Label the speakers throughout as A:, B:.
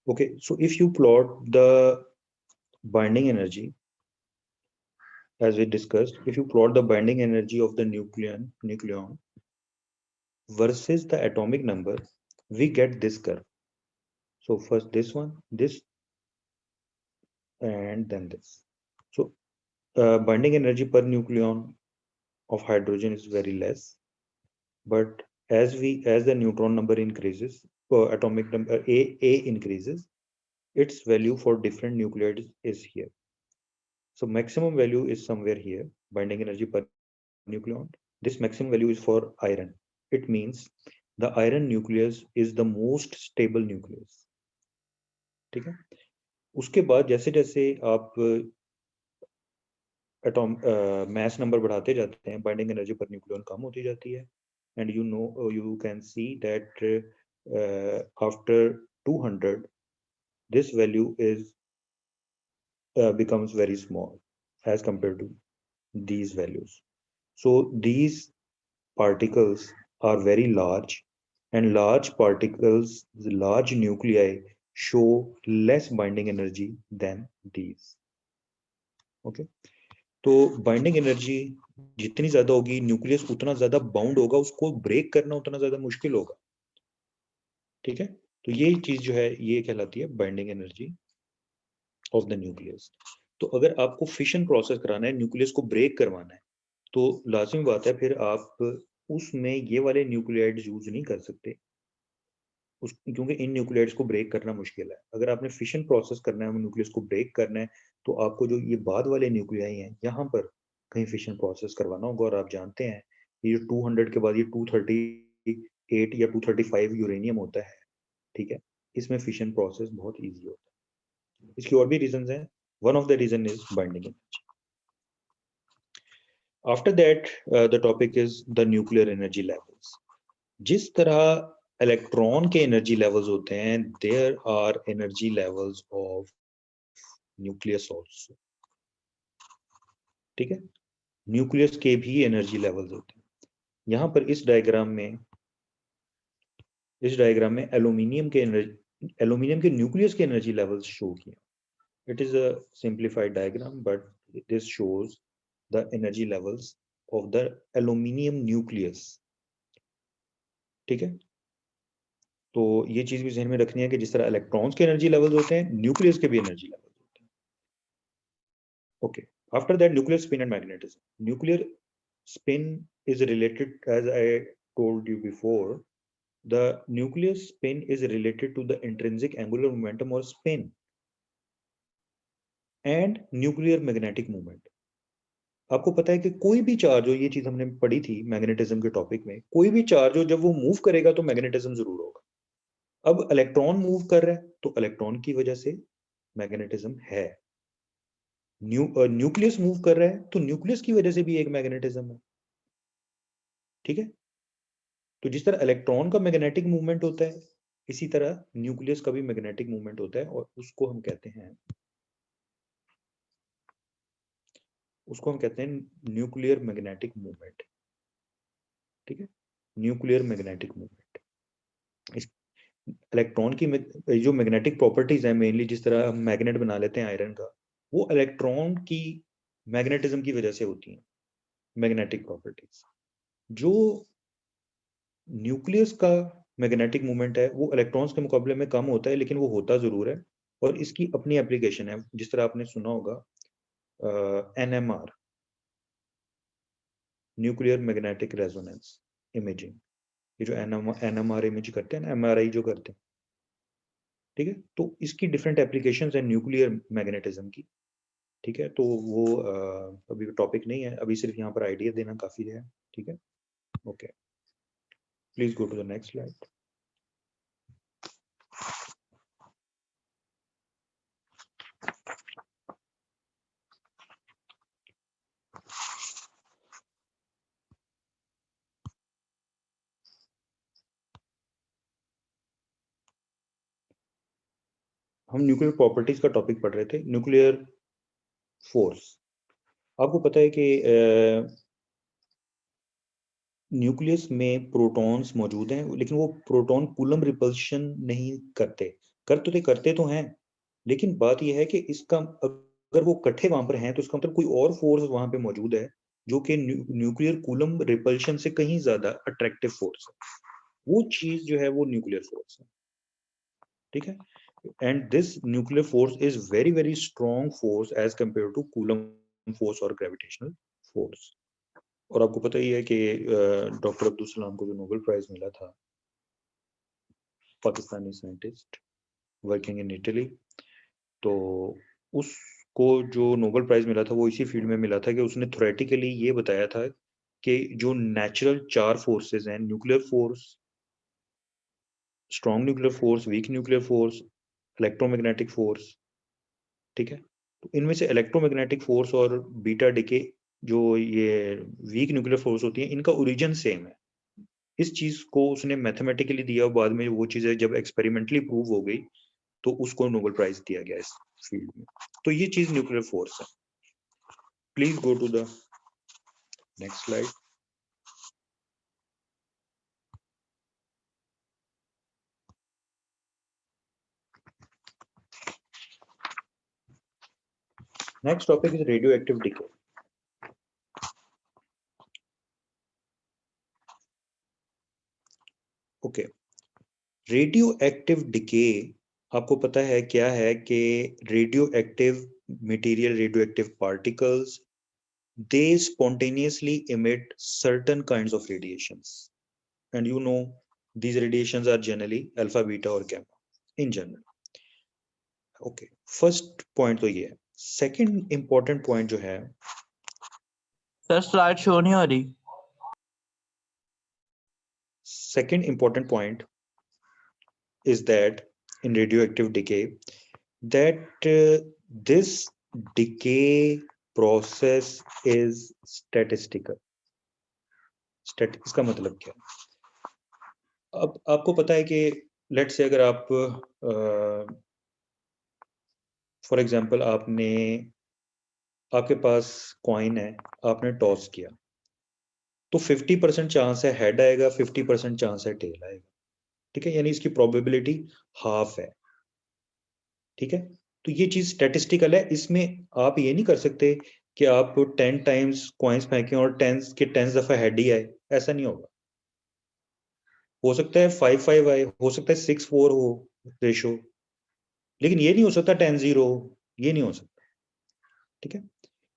A: Okay, so if you plot the binding energy, as we discussed, if you plot the binding energy of the nucleon versus the atomic number, we get this curve. So first this one, this, and then this. So binding energy per nucleon of hydrogen is very less, but as the neutron number increases, atomic number a increases, its value for different nucleides is here. So maximum value is somewhere here, binding energy per nucleon. This maximum value is for iron. It means the iron nucleus is the most stable nucleus. ठीक है? उसके बाद जैसे जैसे आप atom mass number बढ़ाते जाते हैं, binding energy per nucleon कम होती जाती है, and you can see that after 200 this value is becomes very small as compared to these values. So these particles are very large, and large particles, large nuclei show less binding energy than these. Okay, तो binding energy जितनी ज्यादा होगी, nucleus उतना ज्यादा bound होगा, उसको break करना उतना ज्यादा मुश्किल होगा. ठीक है, तो ये चीज जो है ये कहलाती है binding energy of the nucleus. तो अगर आपको फिशन प्रोसेस कराना है, न्यूक्लियस को ब्रेक करवाना है, तो लाजिमी बात है फिर आप उसमें ये वाले न्यूक्लियाइड्स यूज नहीं कर सकते, क्योंकि इन न्यूक्लियाइड्स को ब्रेक करना मुश्किल है. अगर आपने फिशन प्रोसेस करना है, न्यूक्लियस को ब्रेक करना है, तो आपको जो ये बाद वाले न्यूक्लियाई हैं यहाँ पर कहीं फिशन प्रोसेस करवाना होगा. और आप जानते हैं ये 200 के बाद ये 238 या 235 यूरेनियम होता है. ठीक है, इसमें फिशन प्रोसेस बहुत ईजी होता है. इसकी और भी रीजन है. One of the reason is binding energy. After that the topic is the nuclear energy levels. जिस तरह इलेक्ट्रॉन के एनर्जी लेवल्स होते हैं, there are energy levels of nucleus also. ठीक है, न्यूक्लियस के भी एनर्जी लेवल्स होते हैं. यहाँ पर इस डायग्राम में एल्यूमिनियम के न्यूक्लियस के एनर्जी लेवल्स शो किए. It is a simplified diagram, but this shows the energy levels of the aluminium nucleus. ठीक है, तो ये चीज भी ध्यान में रखनी है कि जिस तरह इलेक्ट्रॉन्स के एनर्जी लेवल्स होते हैं, न्यूक्लियस के भी एनर्जी लेवल्स होते हैं. Okay, after that nuclear spin and magnetism. Nuclear spin is related, as I told you before, the nuclear spin is related to the intrinsic angular momentum or spin and nuclear magnetic moment. आपको पता है कि कोई भी charge हो, ये चीज हमने पढ़ी थी मैग्नेटिज्म के टॉपिक में, कोई भी चार्ज हो जब वो मूव करेगा तो मैग्नेटिज्म जरूर होगा. अब इलेक्ट्रॉन मूव कर रहा है तो इलेक्ट्रॉन की वजह से मैग्नेटिज्म है. न्यूक्लियस मूव कर रहा है तो न्यूक्लियस की वजह से भी एक मैग्नेटिज्म है. ठीक है, तो जिस तरह इलेक्ट्रॉन का मैग्नेटिक मूवमेंट होता है, इसी तरह न्यूक्लियस का भी मैग्नेटिक मूवमेंट होता है, और उसको हम कहते हैं न्यूक्लियर मैग्नेटिक मूवमेंट. ठीक है, न्यूक्लियर मैग्नेटिक मूवमेंट. इलेक्ट्रॉन की जो मैग्नेटिक प्रॉपर्टीज है, मेनली जिस तरह हम मैग्नेट बना लेते हैं आयरन का, वो इलेक्ट्रॉन की मैग्नेटिज्म की वजह से होती है. मैग्नेटिक प्रॉपर्टीज जो न्यूक्लियस का मैग्नेटिक मूवमेंट है वो इलेक्ट्रॉन्स के मुकाबले में कम होता है, लेकिन वो होता जरूर है, और इसकी अपनी एप्लीकेशन है. जिस तरह आपने सुना होगा NMR, nuclear magnetic resonance imaging. ये जो NMR इमेज करते हैं ना, MRI जो करते हैं. ठीक है, तो इसकी डिफरेंट एप्लीकेशंस है न्यूक्लियर मैग्नेटिज्म की. ठीक है, तो वो अभी टॉपिक नहीं है, अभी सिर्फ यहाँ पर आइडिया देना काफी है. ठीक है, okay, please go to the next slide. हम न्यूक्लियर प्रॉपर्टीज का टॉपिक पढ़ रहे थे. न्यूक्लियर फोर्स, आपको पता है कि न्यूक्लियस में प्रोटॉन्स मौजूद हैं, लेकिन वो प्रोटॉन कूलम रिपल्शन नहीं करते. करते तो हैं, लेकिन बात यह है कि इसका अगर वो इकट्ठे वहां पर हैं तो इसका मतलब कोई और फोर्स वहां पे मौजूद है जो कि न्यूक्लियर कूलम रिपल्शन से कहीं ज्यादा अट्रैक्टिव फोर्स है। वो चीज जो है वो न्यूक्लियर फोर्स है, ठीक है। And this nuclear force is very very strong force as compare to Coulomb force और ग्रेविटेशनल फोर्स। और आपको पता ही है कि डॉक्टर अब्दुल सलाम को जो नोबेल प्राइज मिला था, Pakistani scientist working in Italy, तो उसको जो नोबेल प्राइज मिला था वो इसी फील्ड में मिला था कि उसने थ्योरेटिकली ये बताया था कि जो नेचुरल 4 फोर्सेस हैं, nuclear force, strong nuclear force, weak nuclear force, electromagnetic force, ठीक है। तो इनमें से इलेक्ट्रोमैग्नेटिक फोर्स और बीटा डिके जो ये वीक न्यूक्लियर फोर्स होती है, इनका ओरिजिन सेम है। इस चीज को उसने मैथमेटिकली दिया, बाद में वो चीजें जब एक्सपेरिमेंटली प्रूव हो गई तो उसको नोबेल प्राइज दिया गया इस फील्ड में। तो ये चीज न्यूक्लियर फोर्स है। Please go to the next slide. Next topic is radioactive decay. Okay, radioactive decay आपको पता है क्या है कि radioactive material, radioactive particles, they spontaneously emit certain kinds of radiations, and you know these radiations are generally alpha, beta or gamma in general. Okay, first point तो ये है। second important point जो है,
B: sir slide show नहीं हो रही।
A: second important point is that in radioactive decay that this decay process is statistical. इसका मतलब क्या है? अब आपको पता है कि लेट्स से अगर आप फॉर एग्जांपल आपके पास कॉइन है, आपने टॉस किया, तो 50% चांस है हेड आएगा, 50% चांस है टेल आएगा, ठीक है। यानी इसकी प्रोबेबिलिटी हाफ है, ठीक है। तो ये चीज स्टैटिस्टिकल है। इसमें आप ये नहीं कर सकते कि आप 10 टाइम्स कॉइन्स फेंकें और 10 के 10 दफा हेड ही आए, ऐसा नहीं होगा। हो सकता है 5-5 आए, हो सकता है 6-4 हो रेशो, लेकिन ये नहीं हो सकता 10-0 हो, ये नहीं हो सकता, ठीक है।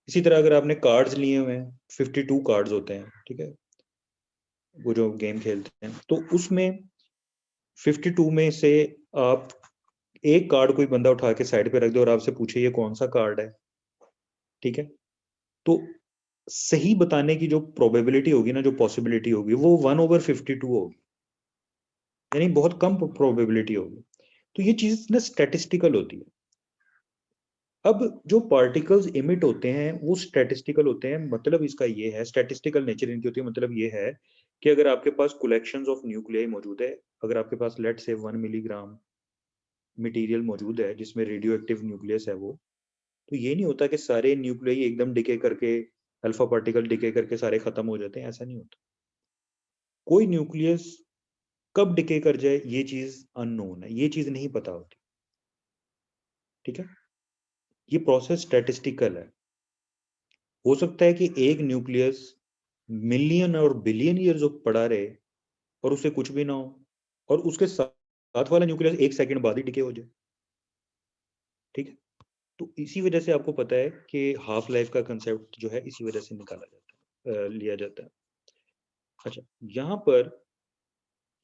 A: इसी तरह अगर आपने कार्ड्स लिए हुए हैं, 52 कार्ड्स होते हैं, ठीक है, वो जो गेम खेलते हैं, तो उसमें 52 में से आप एक कार्ड कोई बंदा उठा के साइड पे रख दो और आपसे पूछे ये कौन सा कार्ड है, ठीक है, तो सही बताने की जो प्रोबेबिलिटी होगी ना, जो पॉसिबिलिटी होगी, वो 1/52 होगी, यानी बहुत कम प्रोबेबिलिटी होगी। तो ये चीज ना स्टैटिस्टिकल होती है। अब जो पार्टिकल्स इमिट होते हैं वो स्टैटिस्टिकल होते हैं, मतलब इसका ये है, स्टैटिस्टिकल नेचर इनकी होती है, मतलब ये है कि अगर आपके पास कलेक्शंस ऑफ न्यूक्लियाई मौजूद है, अगर आपके पास लेट से 1 मिलीग्राम मटेरियल मौजूद है जिसमें रेडियो एक्टिव न्यूक्लियस है वो, तो ये नहीं होता कि सारे न्यूक्लियाई एकदम डिके करके, अल्फा पार्टिकल डिके करके सारे खत्म हो जाते हैं, ऐसा नहीं होता। कोई न्यूक्लियस कब डिके कर जाए ये चीज अननोन है, ये चीज नहीं पता होती, ठीक है। ये प्रोसेस स्टैटिस्टिकल है। हो सकता है कि एक न्यूक्लियस मिलियन और बिलियन ईयर्स पड़ा रहे और उसे कुछ भी ना हो, और उसके साथ वाला न्यूक्लियस 1 सेकंड बाद ही डिके हो जाए, ठीक है। तो इसी वजह से आपको पता है कि हाफ लाइफ का कंसेप्ट जो है इसी वजह से निकाला जाता है, लिया जाता है। अच्छा, यहाँ पर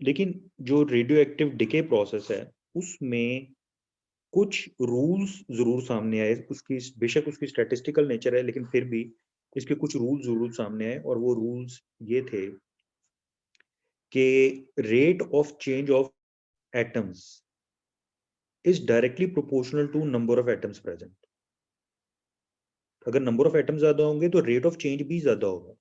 A: लेकिन जो रेडियो एक्टिव डिके प्रोसेस है उसमें कुछ रूल्स जरूर सामने आए, उसकी बेशक उसकी स्टैटिस्टिकल नेचर है, लेकिन फिर भी इसके कुछ रूल्स जरूर सामने आए, और वो रूल्स ये थे कि rate of change of atoms is directly proportional to number of atoms present. अगर नंबर ऑफ एटम्स ज्यादा होंगे तो रेट ऑफ चेंज भी ज्यादा होगा,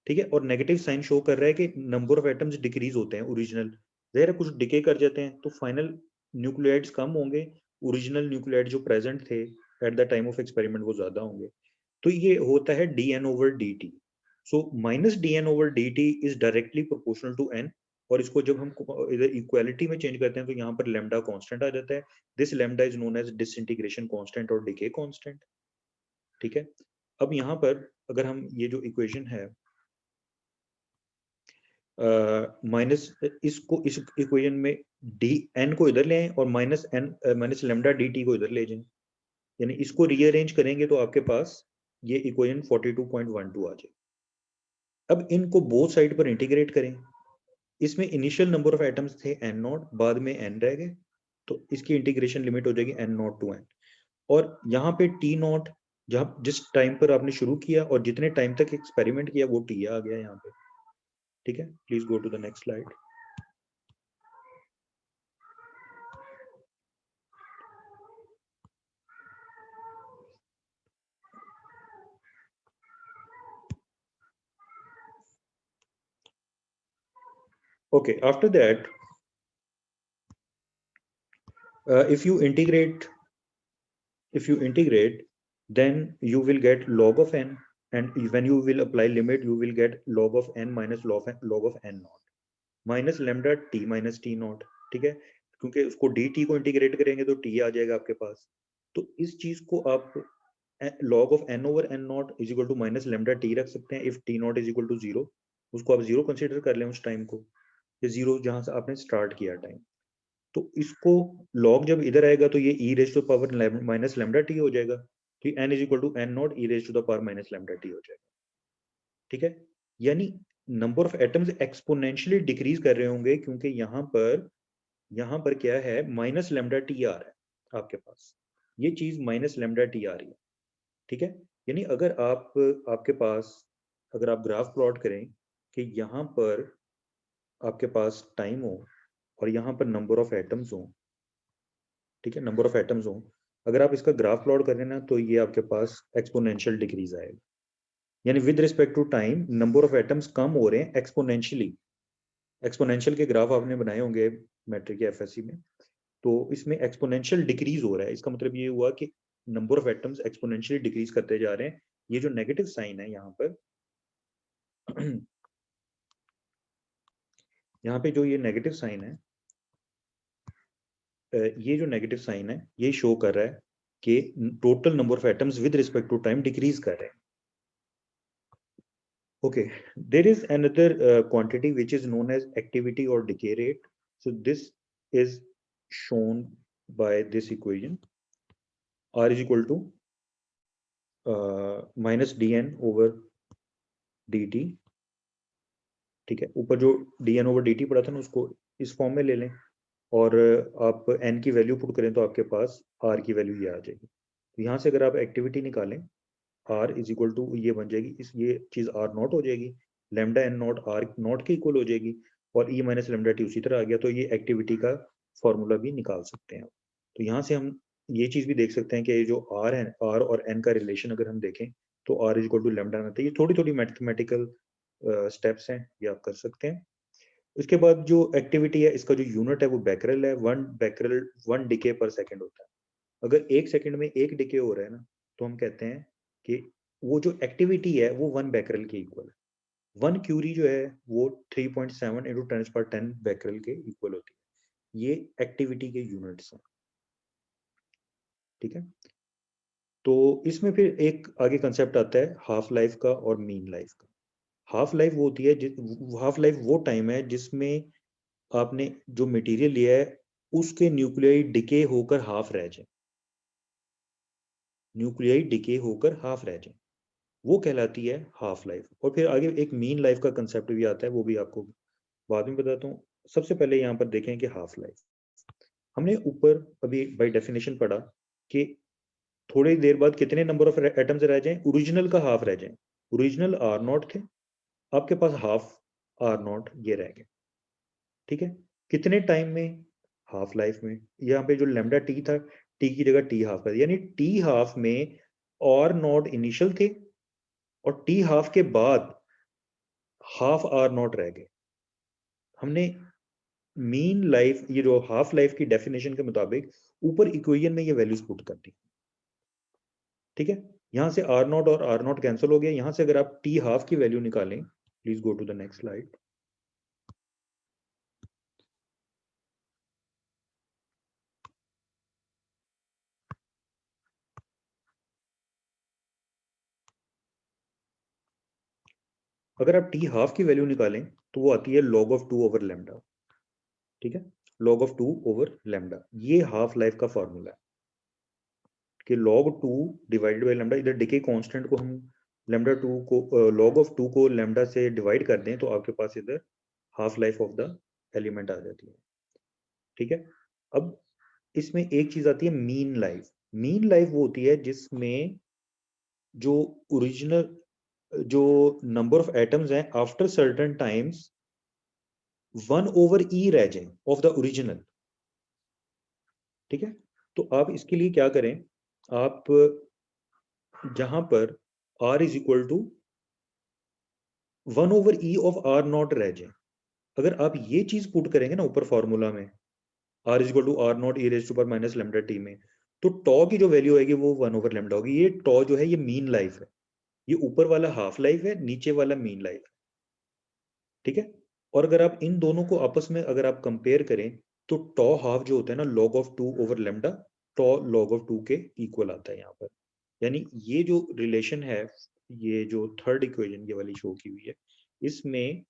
A: ठीक है। और नेगेटिव साइन शो कर रहा है कि नंबर ऑफ एटम्स डिक्रीज होते हैं, ओरिजिनल जहर कुछ डिके कर जाते हैं तो फाइनल न्यूक्लियाइड्स कम होंगे, ओरिजिनल न्यूक्लियाइड जो प्रेजेंट थे at the time of experiment वो ज्यादा होंगे। तो ये होता है dn/dt। So -dn/dt is directly proportional to n, और इसको जब हम इधर इक्वालिटी में चेंज करते हैं तो यहाँ पर लैम्डा कांस्टेंट आ जाता है. This lambda is known as disintegration constant और डिके कांस्टेंट. ठीक है. अब यहाँ पर अगर हम ये जो इक्वेशन है माइनस इसको इस इक्वेशन में डी एन को इधर ले आए और माइनस लैम्डा डी टी को इधर ले जाएं, यानी इसको रीअरेंज करेंगे तो आपके पास ये इक्वेशन 42.12 आ जाए. अब इनको बोथ साइड पर इंटीग्रेट करें. इसमें इनिशियल नंबर ऑफ एटम्स थे एन नॉट, बाद में एन रह गए, तो इसकी इंटीग्रेशन लिमिट हो जाएगी एन नॉट टू एन. और यहाँ पे टी नॉट जब जिस टाइम पर आपने शुरू किया और जितने टाइम तक एक्सपेरिमेंट किया वो टी आ गया यहाँ पे. ठीक है, please go to the next slide. Okay, after that, if you integrate, then you will get log of n, and when you will apply limit, you will get log of n minus log of n naught minus lambda t minus t naught. ठीक है, क्योंकि उसको dt को integrate करेंगे तो t आ जाएगा आपके पास. तो इस चीज को आप log of n over n naught is equal to minus lambda t रख सकते हैं. if t naught is equal to 0, उसको आप 0 कंसीडर कर लें उस टाइम को, ये 0 जहां से आपने स्टार्ट किया टाइम. तो इसको log जब इधर आएगा तो ये e raise to power minus lambda t हो जाएगा. तो n is equal to n naught e raise to the power minus lambda t हो जाएगा. ठीक है, यानी number of atoms exponentially decrease कर रहे होंगे क्योंकि यहाँ पर क्या है, माइनस लैम्डा टी आ रहा है आपके पास, ये चीज माइनस लैम्डा टी आ रही है. ठीक है, यानी अगर आपके पास अगर आप ग्राफ प्लॉट करें कि यहाँ पर आपके पास टाइम हो और यहाँ पर नंबर ऑफ एटम्स हो. ठीक है, नंबर ऑफ एटम्स हो, अगर आप इसका ग्राफ प्लॉट करें ना तो ये आपके पास एक्सपोनेंशियल डिक्रीज आएगा. यानी with respect to time number of atoms कम हो रहे हैं एक्सपोनेंशियली. एक्सपोनेंशियल के ग्राफ आपने बनाए होंगे मैट्रिक या एफएससी में, तो इसमें एक्सपोनेंशियल डिक्रीज हो रहा है. इसका मतलब ये हुआ कि number of atoms exponentially decrease करते जा रहे हैं. ये जो नेगेटिव साइन है यहाँ पर यहाँ पे जो ये नेगेटिव साइन है, ये जो नेगेटिव साइन है ये शो कर रहा है कि total number of atoms with respect to time decrease कर रहे हैं. Okay, there is another quantity which is known as activity or decay rate. So this is shown by this equation. R is equal to minus dn over dt. ठीक है, ऊपर जो dn over dt पड़ा था ना उसको इस form में ले लें और आप n की वैल्यू पुट करें तो आपके पास r की वैल्यू ये आ जाएगी. तो यहाँ से अगर आप एक्टिविटी निकालें r इज इक्वल टू ये बन जाएगी, ये चीज r नॉट हो जाएगी, lambda n not r not के इक्वल हो जाएगी और e माइनस लैम्डा टी उसी तरह आ गया. तो ये एक्टिविटी का फॉर्मूला भी निकाल सकते हैं. तो यहाँ से हम ये चीज भी देख सकते हैं कि ये जो r है, r और n का रिलेशन अगर हम देखें तो r is equal to lambda आता है. ये थोड़ी थोड़ी मैथमेटिकल स्टेप्स हैं, ये आप कर सकते हैं. उसके बाद जो एक्टिविटी है इसका जो यूनिट है वो बैकरल है. 1 डिके पर सेकेंड होता है. अगर 1 सेकंड में 1 डिके हो रहा है ना तो हम कहते हैं कि वो जो एक्टिविटी है वो 1 बैकरल के इक्वल है. 1 क्यूरी जो है वो 3.7 इंटू 10 बैकरल के इक्वल होती है. ये एक्टिविटी के यूनिट्स हैं. ठीक है, तो इसमें फिर एक आगे कंसेप्ट आता है हाफ लाइफ का और मीन लाइफ का. हाफ लाइफ वो होती है, हाफ लाइफ वो टाइम है जिसमें आपने जो मटेरियल लिया है उसके न्यूक्लियाई डिके होकर हाफ रह जाए, न्यूक्लियाई डिके होकर हाफ रह जाए, वो कहलाती है हाफ लाइफ. और फिर आगे एक मीन लाइफ का कंसेप्ट भी आता है, वो भी आपको बाद में बताता हूँ. सबसे पहले यहाँ पर देखें कि हाफ लाइफ हमने ऊपर अभी बाय डेफिनेशन पढ़ा कि थोड़ी देर बाद कितने नंबर ऑफ एटम्स रह जाएं, ओरिजिनल का हाफ रह जाएं. ओरिजिनल आर नॉट थे, आपके पास हाफ आर नॉट ये रह गए. ठीक है, कितने टाइम में, हाफ लाइफ में. यहाँ पे जो लैम्डा टी था, टी की जगह टी हाफ कर दिया, यानी टी हाफ में आर नॉट इनिशियल थे और टी हाफ के बाद हाफ आर नॉट रह गए. हमने मीन लाइफ, ये जो हाफ लाइफ की डेफिनेशन के मुताबिक ऊपर इक्वेशन में ये वैल्यूज पुट कर दी. ठीक है, यहां से आर नॉट और आर नॉट कैंसिल हो गया. यहां से अगर आप टी हाफ की वैल्यू निकालें, please go to the next slide. अगर आप टी हाफ की वैल्यू निकालें तो वो आती है log of 2 over lambda, ठीक है, log of 2 over lambda, ये हाफ लाइफ का फॉर्मूला है कि log 2 डिवाइडेड बाय lambda, इधर डिके कांस्टेंट को हम lambda 2 को log of 2 को lambda से डिवाइड कर दें तो आपके पास इधर half life of the element आ जाती है, ठीक है। अब इसमें एक चीज आती है मीन लाइफ। मीन लाइफ वो होती है जिसमें जो ओरिजिनल जो नंबर ऑफ एटम्स हैं आफ्टर सर्टेन टाइम्स 1/e रह जाए ऑफ द ओरिजिनल, ठीक है। तो आप इसके लिए क्या करें, आप जहां पर r is equal to 1/e of r naught रह जाए, अगर आप ये चीज पुट करेंगे ना ऊपर फॉर्मूला में r is equal to r naught e raise to power minus lambda t में, तो टॉ की जो वैल्यू आएगी वो 1/λ होगी। ये टॉ जो है ये मीन लाइफ है, ये ऊपर वाला हाफ लाइफ है, नीचे वाला मीन लाइफ है, ठीक है। और अगर आप इन दोनों को आपस में अगर आप कंपेयर करें तो टॉ हाफ जो होता है ना log of 2 over lambda, tau log of 2 के इक्वल आता है यहाँ पर। यानी ये जो रिलेशन है, ये जो थर्ड इक्वेशन ये वाली शो की हुई है, इसमें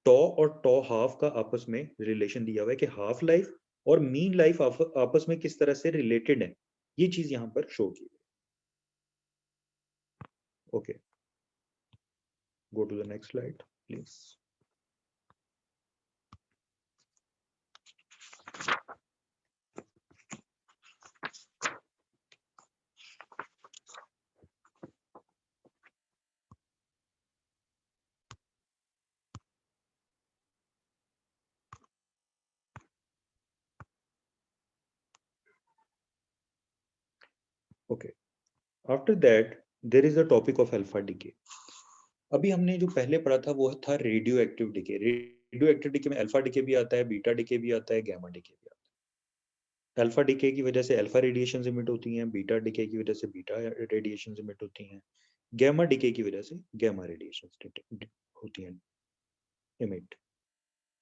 A: टॉ और टॉ हाफ का आपस में रिलेशन दिया हुआ है कि हाफ लाइफ और मीन लाइफ आपस में किस तरह से रिलेटेड है, ये चीज यहाँ पर शो की है। Okay, go to the next slide please. Okay, after that there is the topic of alpha decay. अभी हमने जो पहले पढ़ा था वो था radioactive decay. Radioactive decay में अल्फा डीके भी आता है, बीटा डीके भी आता है, गैमा डीके भी आता है। अल्फा डीके की वजह से अल्फा रेडिएशन इमिट होती हैं, बीटा डीके की वजह से बीटा रेडिएशन इमिट होती हैं, गैमा डीके की वजह से गैमा रेडिएशन होती हैं इमिट।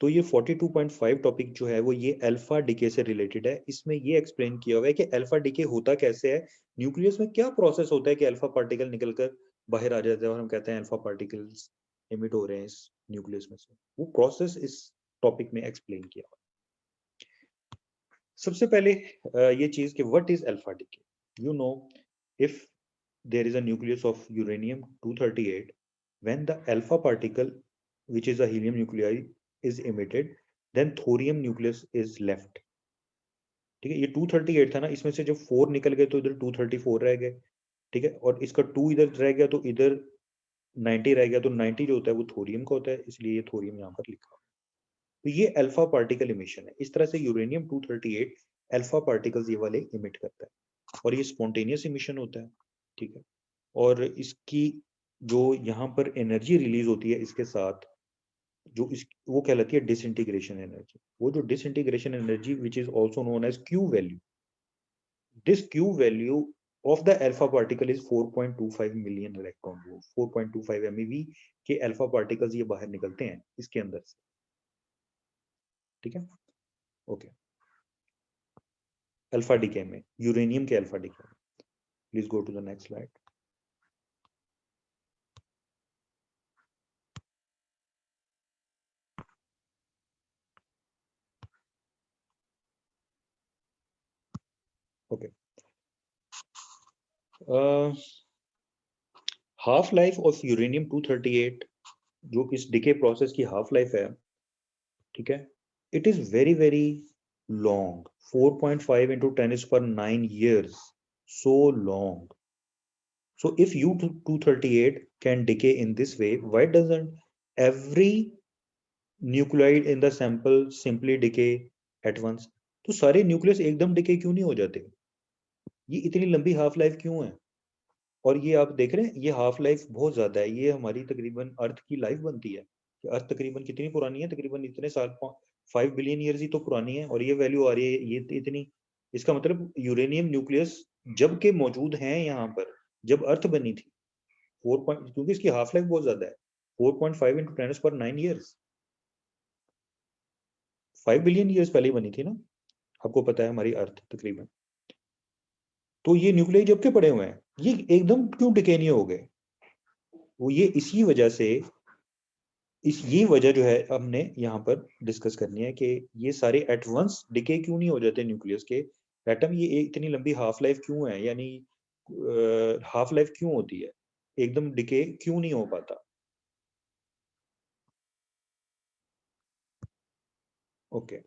A: तो ये 42.5 टॉपिक जो है वो ये अल्फा डीके से रिलेटेड है। इसमें ये एक्सप्लेन किया हुआ है कि अल्फा डीके होता कैसे है, न्यूक्लियस में क्या प्रोसेस होता है कि अल्फा पार्टिकल निकलकर बाहर आ जाता है और हम कहते हैं अल्फा पार्टिकल्स इमिट हो रहे हैं इस न्यूक्लियस में से। वो प्रोसेस इस टॉपिक में एक्सप्लेन किया हुआ है। सबसे पहले ये चीज कि what is alpha decay. You know, if there is a nucleus of uranium 238, when the alpha particle, which is a helium nuclei, is emitted, then thorium nucleus is left, ठीक है। ये 238 था ना, इसमें से जब 4 निकल गए तो इधर 234 रह गए, ठीक है, और इसका 2 इधर रह गया तो इधर 90 रह गया, तो 90 जो होता है वो थोरियम का होता है, इसलिए ये थोरियम यहाँ पर लिखा। तो ये अल्फा पार्टिकल इमिशन है। इस तरह से यूरेनियम 238 अल्फा पार्टिकल्स ये वाले इमिट करता है और ये स्पॉन्टेनियस इमिशन होता है, ठीक है। और इसकी जो यहाँ पर एनर्जी रिलीज होती है इसके साथ, जो इस वो कहलाती है डिसइंटीग्रेशन एनर्जी। वो जो disintegration energy which is also known as Q value, this Q value of the alpha particle is 4.25 million electron volt. 4.25 MeV के अल्फा पार्टिकल्स ये बाहर निकलते हैं इसके अंदर से, ठीक है। ओके, अल्फा डीके में, यूरेनियम के अल्फा डीके में। Please go to the next slide. Okay, half life of uranium 238 जो इस डिके प्रोसेस की हाफ लाइफ है, ठीक है, it is very very long, 4.5 into 10⁹ years, so long. So if U238 can decay in this way, why doesn't every nucleide in the sample simply decay at once? तो सारे nucleus एकदम decay क्यों नहीं हो जाते? ये इतनी लंबी हाफ लाइफ क्यों है? और ये आप देख रहे हैं ये हाफ लाइफ बहुत ज्यादा है, ये हमारी तकरीबन अर्थ की लाइफ बनती है। अर्थ तकरीबन कितनी पुरानी है, तकरीबन इतने साल 5 बिलियन ईयर्स ही तो पुरानी है, और ये वैल्यू आ रही है ये इतनी। इसका मतलब यूरेनियम न्यूक्लियस जब के मौजूद हैं यहाँ पर, जब अर्थ बनी थी 4 क्योंकि इसकी हाफ लाइफ बहुत ज्यादा है, 4.5 into 10⁹ ईयर्स, 5 बिलियन ईयर्स पहले बनी थी ना, आपको पता है हमारी अर्थ तकरीबन। तो ये न्यूक्लियाई जब के पड़े हुए हैं, ये एकदम क्यों डिके नहीं हो गए? वो ये इसी वजह से ये वजह जो है हमने यहाँ पर डिस्कस करनी है कि ये सारे एट वंस डिके क्यों नहीं हो जाते न्यूक्लियस के एटम, ये इतनी लंबी हाफ लाइफ क्यों है, यानी हाफ लाइफ क्यों होती है, एकदम डिके क्यों नहीं हो पाता। ओके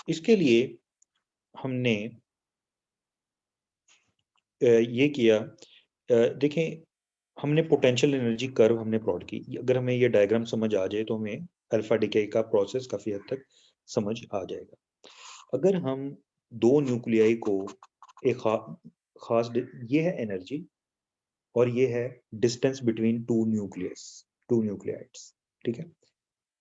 A: इसके लिए हमने ये किया, देखें हमने पोटेंशियल एनर्जी कर्व हमने प्लॉट की, अगर हमें ये डायग्राम समझ आ जाए तो हमें अल्फा डिके का प्रोसेस काफी हद तक समझ आ जाएगा। अगर हम दो न्यूक्लियाई को एक खास ये है एनर्जी और ये है डिस्टेंस बिटवीन टू न्यूक्लियाइड्स, ठीक है।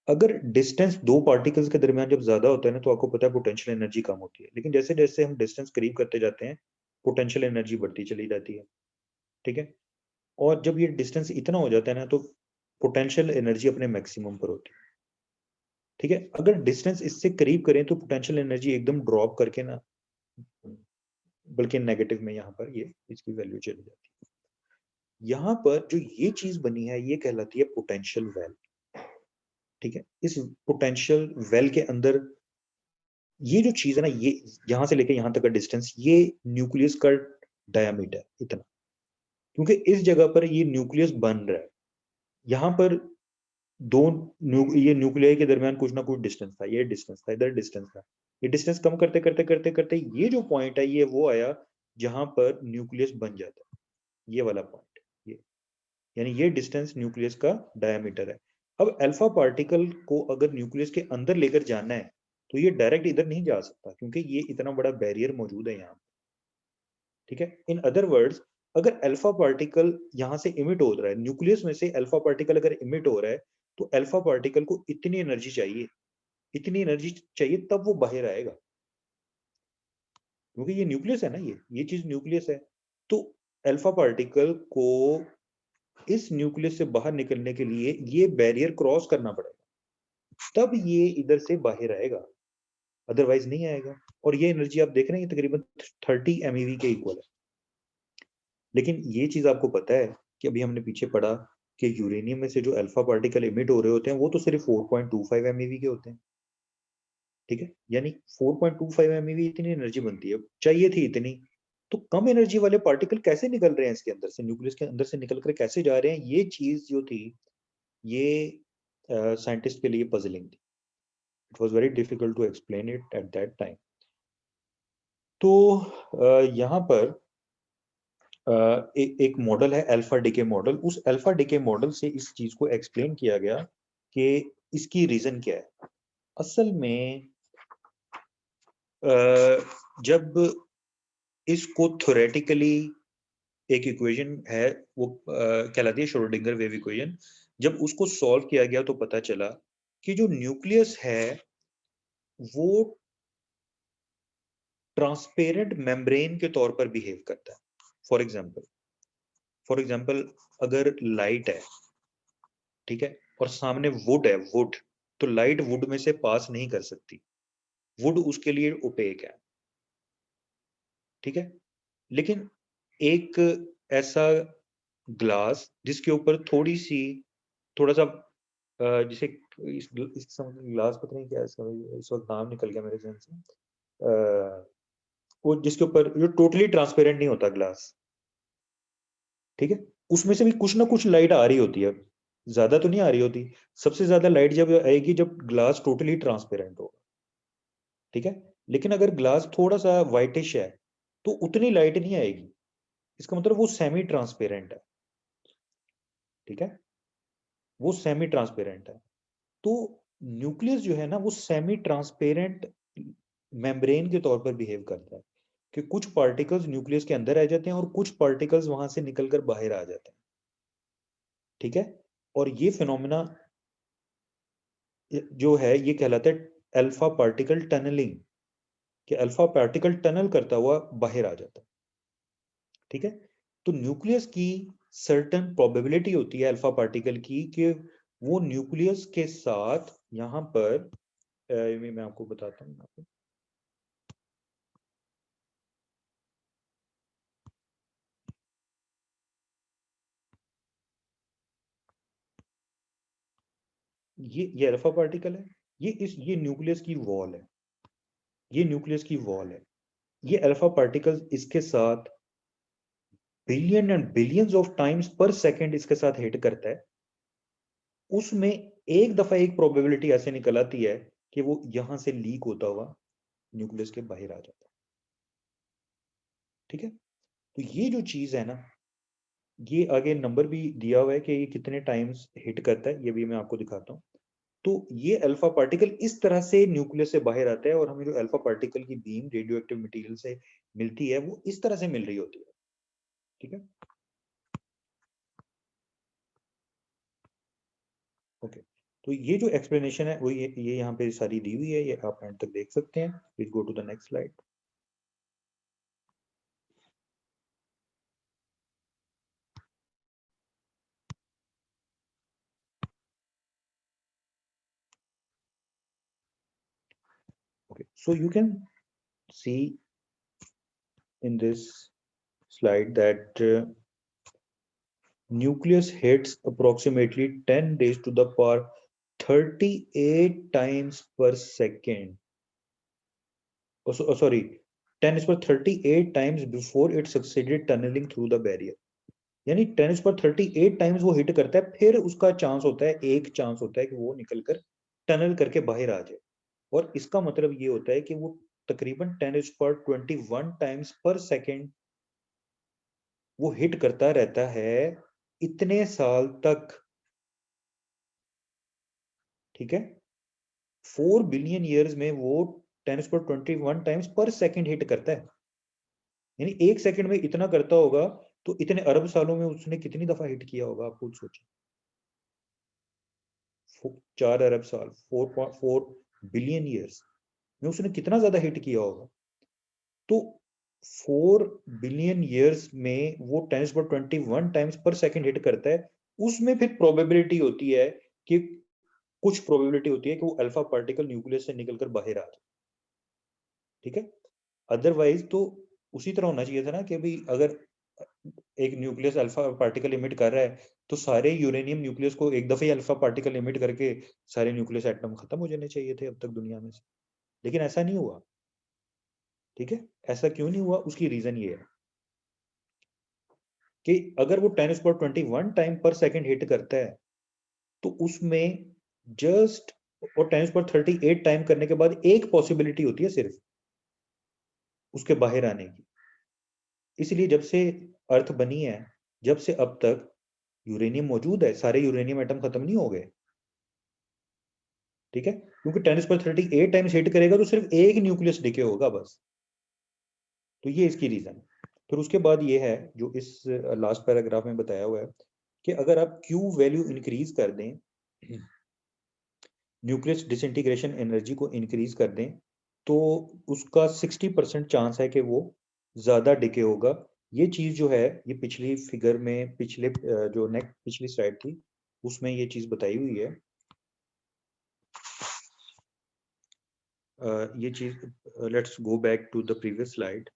A: अगर डिस्टेंस दो पार्टिकल्स के दरमियान जब ज्यादा होता है ना, तो आपको पता है पोटेंशियल एनर्जी कम होती है, लेकिन जैसे जैसे हम डिस्टेंस करीब करते जाते हैं पोटेंशियल एनर्जी बढ़ती चली जाती है, ठीक है। और जब ये डिस्टेंस इतना हो जाता है ना, तो पोटेंशियल एनर्जी अपने मैक्सिमम पर होती है, ठीक है। अगर डिस्टेंस इससे करीब करें तो पोटेंशियल एनर्जी एकदम ड्रॉप करके ना, बल्कि नेगेटिव में यहाँ पर ये इसकी वैल्यू चली जाती है। यहाँ पर जो ये चीज बनी है ये कहलाती है पोटेंशियल वेल, ठीक है। इस पोटेंशियल वेल के अंदर ये जो चीज है ना, ये यहां से लेके यहां तक का डिस्टेंस, ये न्यूक्लियस का डायमीटर इतना, क्योंकि इस जगह पर ये न्यूक्लियस बन रहा है, यहाँ पर ये न्यूक्लियाई के दरमियान कुछ ना कुछ डिस्टेंस था, ये डिस्टेंस था, इधर डिस्टेंस था, ये डिस्टेंस कम करते करते करते करते ये जो पॉइंट है ये वो आया जहां पर न्यूक्लियस बन जाता है, ये वाला पॉइंट, ये यानी ये डिस्टेंस न्यूक्लियस का डायमीटर है। अब अल्फा पार्टिकल को अगर न्यूक्लियस के अंदर लेकर जाना है तो ये डायरेक्ट इधर नहीं जा सकता, क्योंकि ये इतना बड़ा बैरियर मौजूद है यहाँ, ठीक है। इन अदर वर्ड्स, अगर अल्फा पार्टिकल यहाँ से इमिट हो रहा है, न्यूक्लियस में से अल्फा पार्टिकल अगर इमिट हो रहा है, तो अल्फा पार्टिकल को इतनी एनर्जी चाहिए, इतनी एनर्जी चाहिए तब वो बाहर आएगा, क्योंकि ये न्यूक्लियस है ना, ये चीज न्यूक्लियस है। तो अल्फा पार्टिकल को इस न्यूक्लियस से बाहर निकलने के लिए ये बैरियर क्रॉस करना पड़ेगा, तब ये इधर से बाहर आएगा, अदरवाइज नहीं आएगा। और ये एनर्जी आप देख रहे हैं तकरीबन 30 MeV के इक्वल है। लेकिन ये चीज आपको पता है कि अभी हमने पीछे पढ़ा कि यूरेनियम में से जो अल्फा पार्टिकल इमिट हो रहे होते हैं वो तो सिर्फ 4.25 MeV के होते हैं, ठीक है। यानी 4.25 MeV इतनी एनर्जी बनती है, चाहिए थी इतनी, तो कम एनर्जी वाले पार्टिकल कैसे निकल रहे हैं इसके अंदर से, न्यूक्लियस के अंदर से निकल कर कैसे जा रहे हैं, ये चीज जो थी ये साइंटिस्ट के लिए पजलिंग थी। It was very difficult to explain it at that time. तो यहाँ पर एक मॉडल है अल्फा डिके मॉडल, उस अल्फा डिके मॉडल से इस चीज को एक्सप्लेन किया गया कि इसकी रीजन क्या है। असल में जब इसको थ्योरेटिकली एक इक्वेशन है वो कहलाती है श्रोडिंगर वेव इक्वेशन, जब उसको सॉल्व किया गया तो पता चला कि जो न्यूक्लियस है वो ट्रांसपेरेंट मेम्ब्रेन के तौर पर बिहेव करता है। फॉर एग्जांपल अगर लाइट है, ठीक है, और सामने वुड है, वुड, तो लाइट वुड में से पास नहीं कर सकती, वुड उसके लिए ओपेक है, ठीक है। लेकिन एक ऐसा ग्लास जिसके ऊपर थोड़ा सा जिसे इस ग्लास पता नहीं क्या है इसका, इस वक्त नाम निकल गया मेरे जहन से, वो जिसके ऊपर जो टोटली ट्रांसपेरेंट नहीं होता ग्लास, ठीक है, उसमें से भी कुछ ना कुछ लाइट आ रही होती है, ज्यादा तो नहीं आ रही होती। सबसे ज्यादा लाइट जब आएगी जब ग्लास टोटली ट्रांसपेरेंट होगा, ठीक है। लेकिन अगर ग्लास थोड़ा सा व्हाइटिश है तो उतनी लाइट नहीं आएगी, इसका मतलब वो सेमी ट्रांसपेरेंट है, ठीक है, वो सेमी ट्रांसपेरेंट है। तो न्यूक्लियस जो है ना वो सेमी ट्रांसपेरेंट मेम्ब्रेन के तौर पर बिहेव करता है, कि कुछ पार्टिकल्स न्यूक्लियस के अंदर आ जाते हैं और कुछ पार्टिकल्स वहां से निकलकर बाहर आ जाते हैं, ठीक है। और ये फिनोमेना जो है ये कहलाता है अल्फा पार्टिकल टनलिंग, कि अल्फा पार्टिकल टनल करता हुआ बाहर आ जाता है, ठीक है। तो न्यूक्लियस की सर्टेन प्रोबेबिलिटी होती है अल्फा पार्टिकल की कि वो न्यूक्लियस के साथ यहाँ पर मैं आपको बताता हूँ, ये अल्फा पार्टिकल है, ये न्यूक्लियस की वॉल है, ये न्यूक्लियस की वॉल है। ये अल्फा पार्टिकल इसके साथ billion and billions of times पर सेकंड इसके साथ हिट करता है। उसमें एक दफा एक प्रोबेबिलिटी ऐसे निकल आती है कि वो यहां से लीक होता हुआ न्यूक्लियस के बाहर आ जाता है। ठीक है, तो ये जो चीज है ना, ये आगे नंबर भी दिया हुआ है कि ये कितने टाइम्स हिट करता है, ये भी मैं आपको दिखाता हूँ। तो ये अल्फा पार्टिकल इस तरह से न्यूक्लियस से बाहर आता है, और हमें जो अल्फा पार्टिकल की बीम रेडियो एक्टिव मटेरियल से मिलती है वो इस तरह से मिल रही होती है। ठीक है, ओके। तो ये जो एक्सप्लेनेशन है वो ये यहाँ पे सारी दी हुई है, ये आप एंड तक देख सकते हैं। Please go to the next slide. Okay, so you can see in this slide that nucleus hits approximately 10 days to the power 38 times per second. Oh, sorry, 10 is per 38 times before it succeeded tunneling through the barrier. यानी 10 is per 38 times वो hit करता है, फिर उसका chance होता है, एक chance होता है कि वो निकलकर टनल करके बाहर आ जाए। और इसका मतलब ये होता है कि वो तकरीबन 10 is per 21 times per second वो हिट करता रहता है इतने साल तक। ठीक है, 4 बिलियन ईयर्स में वो 10 पर 21 टाइम्स पर सेकंड हिट करता है। यानी एक सेकंड में इतना करता होगा, तो इतने अरब सालों में उसने कितनी दफा हिट किया होगा, आप खुद सोचिए। 4 अरब साल, 4.4 बिलियन ईयर्स में उसने कितना ज्यादा हिट किया होगा। तो 4 बिलियन ईयर्स में वो 10 पर 21 टाइम्स पर सेकंड हिट करता है। उसमें फिर प्रोबेबिलिटी होती है कि कुछ प्रोबेबिलिटी होती है कि वो अल्फा पार्टिकल न्यूक्लियस से निकलकर बाहर आ जाए। ठीक है, अदरवाइज तो उसी तरह होना चाहिए था ना कि भाई अगर एक न्यूक्लियस अल्फा पार्टिकल इमिट कर रहा है तो सारे यूरेनियम न्यूक्लियस को एक दफे अल्फा पार्टिकल इमिट करके सारे न्यूक्लियस एटम खत्म हो जाने चाहिए थे अब तक दुनिया में से, लेकिन ऐसा नहीं हुआ। ठीक है, ऐसा क्यों नहीं हुआ, उसकी रीजन ये है कि अगर वो 10 पर 21 टाइम पर सेकंड हिट करता है तो उसमें जस्ट और 10 पर 38 टाइम करने के बाद एक पॉसिबिलिटी होती है सिर्फ उसके बाहर आने की। इसलिए जब से अर्थ बनी है, जब से अब तक यूरेनियम मौजूद है, सारे यूरेनियम एटम खत्म नहीं हो गए। ठीक है, क्योंकि 10 पर 38 टाइम्स हिट करेगा तो सिर्फ एक न्यूक्लियस डिके होगा बस। तो ये इसकी रीजन है। फिर उसके बाद ये है जो इस लास्ट पैराग्राफ में बताया हुआ है कि अगर आप क्यू वैल्यू इंक्रीज कर दें, न्यूक्लियस डिसइंटीग्रेशन एनर्जी को इंक्रीज कर दें, तो उसका 60% चांस है कि वो ज्यादा डिके होगा। ये चीज जो है ये पिछली फिगर में, पिछले जो नेक्स्ट पिछली स्लाइड थी उसमें ये चीज बताई हुई है। ये चीज, let's go back to the previous slide.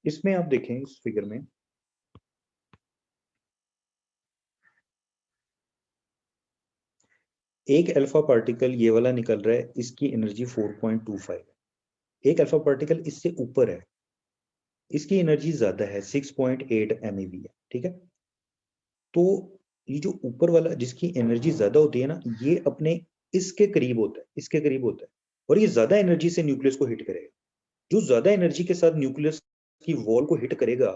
A: इसमें आप देखें इस फिगर में एक अल्फा पार्टिकल ये वाला निकल रहा है, इसकी एनर्जी 4.25 है। एक अल्फा पार्टिकल इससे ऊपर है, इसकी एनर्जी ज्यादा है, 6.8 MeV है। ठीक है, तो ये जो ऊपर वाला जिसकी एनर्जी ज्यादा होती है ना, ये अपने इसके करीब होता है, इसके करीब होता है, और ये ज्यादा एनर्जी से न्यूक्लियस को हिट करेगा। जो ज्यादा एनर्जी के साथ न्यूक्लियस की वॉल को हिट करेगा,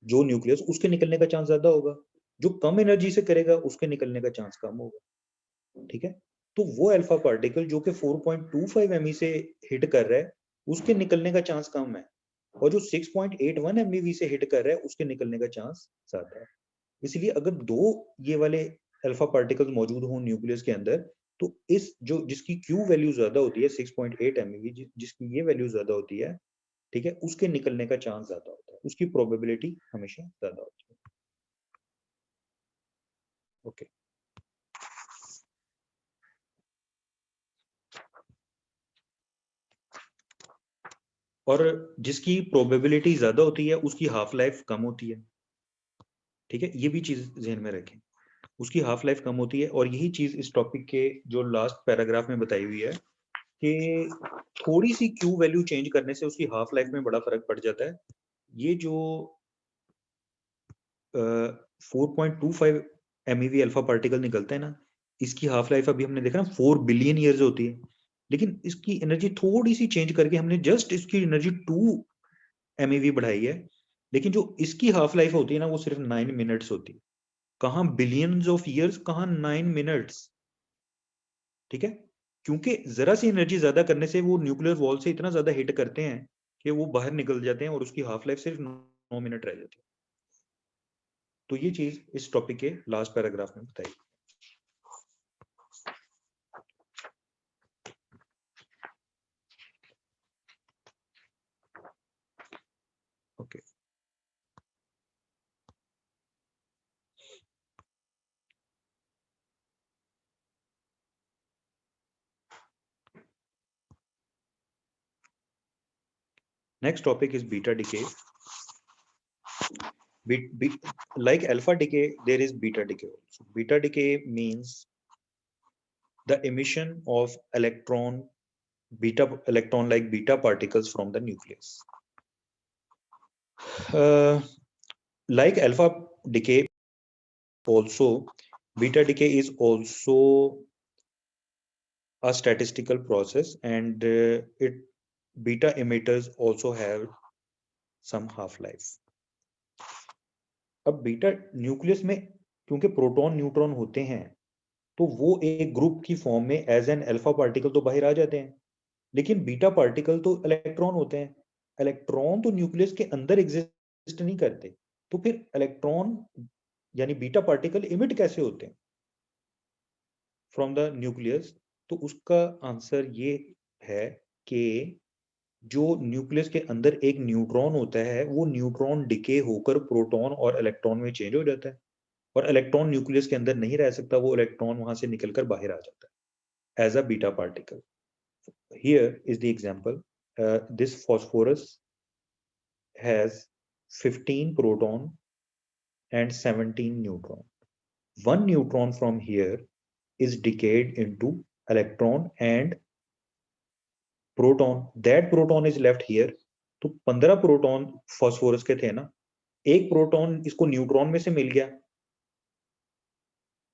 A: जो न्यूक्लियस, उसके निकलने का चांस ज्यादा होगा। जो कम एनर्जी से करेगा उसके निकलने का चांस कम होगा। ठीक है, तो वो अल्फा पार्टिकल जो कि 4.25 MeV से हिट कर रहा है उसके निकलने का चांस कम है, और जो 6.81 MeV से हिट कर रहा है उसके निकलने का चांस ज्यादा है। इसलिए अगर दो ये वाले अल्फा पार्टिकल्स मौजूद हों न्यूक्लियस के अंदर, तो इस जो जिसकी क्यू वैल्यू ज्यादा होती है 6.8 MeV, जिसकी ये वैल्यू ज्यादा होती है, ठीक है, उसके निकलने का चांस ज्यादा होता है, उसकी प्रोबेबिलिटी हमेशा ज्यादा होती है। ओके और जिसकी प्रोबेबिलिटी ज्यादा होती है उसकी हाफ लाइफ कम होती है, ठीक है, ये भी चीज ध्यान में रखें, उसकी हाफ लाइफ कम होती है। और यही चीज इस टॉपिक के जो लास्ट पैराग्राफ में बताई हुई है कि थोड़ी सी क्यू वैल्यू चेंज करने से उसकी हाफ लाइफ में बड़ा फर्क पड़ जाता है। ये जो 4.25 MeV अल्फा पार्टिकल निकलता है ना, इसकी हाफ लाइफ अभी हमने देखा ना 4 बिलियन ईयर्स होती है, लेकिन इसकी एनर्जी थोड़ी सी चेंज करके हमने जस्ट इसकी एनर्जी 2 MeV बढ़ाई है, लेकिन जो इसकी हाफ लाइफ होती है ना वो सिर्फ 9 मिनट्स होती है। कहाँ बिलियंस ऑफ ईयर्स, कहाँ 9 मिनट्स, ठीक है, क्योंकि जरा सी एनर्जी ज्यादा करने से वो न्यूक्लियर वॉल से इतना ज्यादा हिट करते हैं कि वो बाहर निकल जाते हैं और उसकी हाफ लाइफ सिर्फ 9 मिनट रह जाती है। तो ये चीज इस टॉपिक के लास्ट पैराग्राफ में बताई। Okay next topic is beta decay. Like alpha decay, there is beta decay also. Beta decay means the emission of electron like beta particles from the nucleus. Like alpha decay also, beta decay is also a statistical process, and beta emitters also have some half life. अब beta nucleus में क्योंकि proton neutron होते हैं तो वो एक group की form में एज एन अल्फा पार्टिकल तो बाहर आ जाते हैं, लेकिन बीटा पार्टिकल तो इलेक्ट्रॉन होते हैं। इलेक्ट्रॉन तो न्यूक्लियस के अंदर एग्जिस्ट नहीं करते, तो फिर इलेक्ट्रॉन यानी बीटा पार्टिकल इमिट कैसे होते हैं फ्रॉम द न्यूक्लियस? तो उसका आंसर ये है कि जो न्यूक्लियस के अंदर एक न्यूट्रॉन होता है वो न्यूट्रॉन डिके होकर प्रोटॉन और इलेक्ट्रॉन में चेंज हो जाता है, और इलेक्ट्रॉन न्यूक्लियस के अंदर नहीं रह सकता, वो इलेक्ट्रॉन वहां से निकलकर बाहर आ जाता है as a beta particle. Here is the example. This phosphorus has 15 proton and 17 neutron. One neutron from here is decayed into electron and proton. That proton is left here. तो 15 प्रोटॉन फॉस्फोरस के थे ना, एक proton इसको neutron में से मिल गया,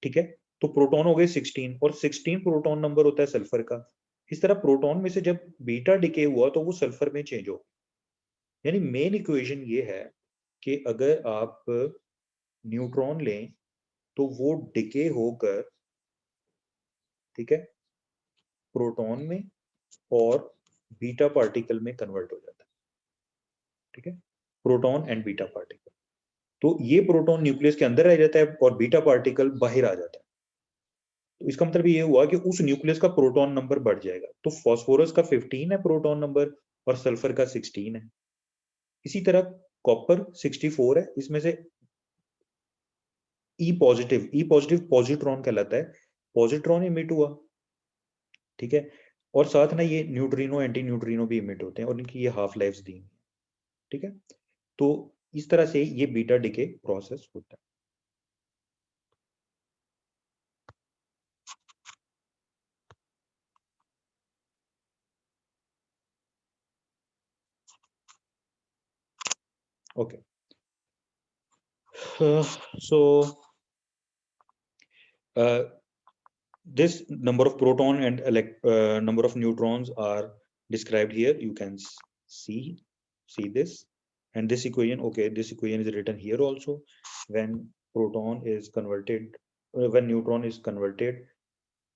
A: ठीक है, तो प्रोटॉन हो गए 16, और 16 प्रोटॉन नंबर होता है सल्फर का। इस तरह प्रोटॉन में से जब बीटा डिके हुआ तो वो सल्फर में चेंज हो, यानी मेन इक्वेशन ये है कि अगर आप न्यूट्रॉन लें तो वो डिके होकर, ठीक है, प्रोटॉन में और बीटा पार्टिकल में कन्वर्ट हो जाता है, ठीक है, प्रोटॉन एंड बीटा पार्टिकल। तो ये प्रोटॉन न्यूक्लियस के अंदर रह जाता है और बीटा पार्टिकल बाहर आ जाता है। तो इसका मतलब ये हुआ कि उस न्यूक्लियस का प्रोटॉन नंबर बढ़ जाएगा। तो फास्फोरस का 15 है प्रोटॉन नंबर और सल्फर का 16 है। इसी तरह कॉपर 64 है, इसमें से ई पॉजिटिव पॉजिट्रॉन कहलाता है, पॉजिट्रॉन इमिट हुआ, ठीक है, और साथ ना ये न्यूट्रिनो एंटी न्यूट्रिनो भी इमिट होते हैं और इनकी ये हाफ लाइफ दी, ठीक है। तो इस तरह से ये बीटा डिके प्रोसेस होता है। Okay so this number of proton and number of neutrons are described here. You can see this, and this equation, okay, this equation is written here also. When proton is converted, when neutron is converted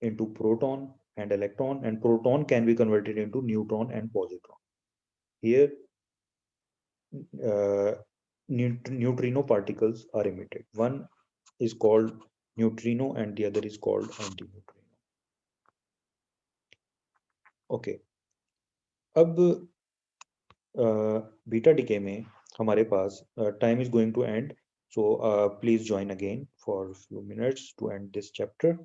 A: into proton and electron, and proton can be converted into neutron and positron. Here neutrino particles are emitted. One is called neutrino and the other is called antineutrino. Okay, अब beta decay में हमारे पास time is going to end, So please join again for a few minutes to end this chapter.